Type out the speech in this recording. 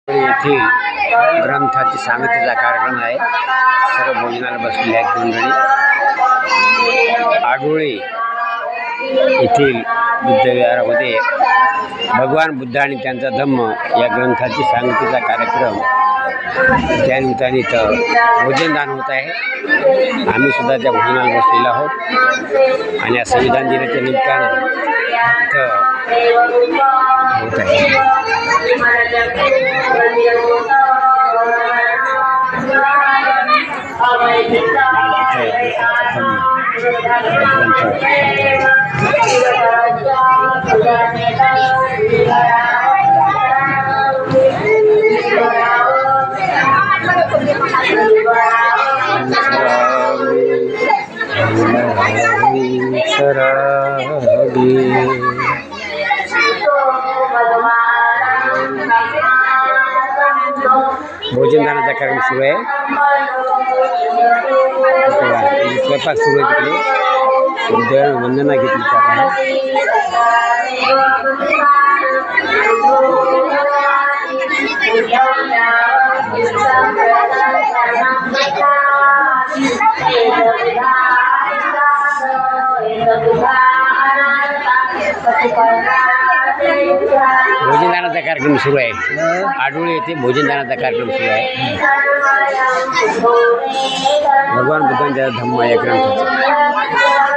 येथील ग्रंथाची सांगतीचा कार्यक्रम आहे. सर्व भोजनाला बसलेले आहेत मंडळी. आडोळे येथील बुद्धविहारामध्ये भगवान बुद्ध आणि त्यांचा धम्म या ग्रंथाची सांगतीचा कार्यक्रम त्यानिमित्ताने इथं भोजनदान होत आहे. आम्ही सुद्धा त्या भोजनाला बसलेलो आहोत आणि या संविधान दिनाच्या निमित्तानं इथं होत आहे. भोजनदानाचा कार्यक्रम सुरू आहे. स्वयंपाक सुरू आहे. तिकडे बुद्ध वंदना घेतली जात आहे. भोजनदानाचा कार्यक्रम सुरू आहे. आडोळे येथे भोजनदानाचा कार्यक्रम सुरू आहे. भगवान बुद्धांचा धम्म या ग्रंथाचा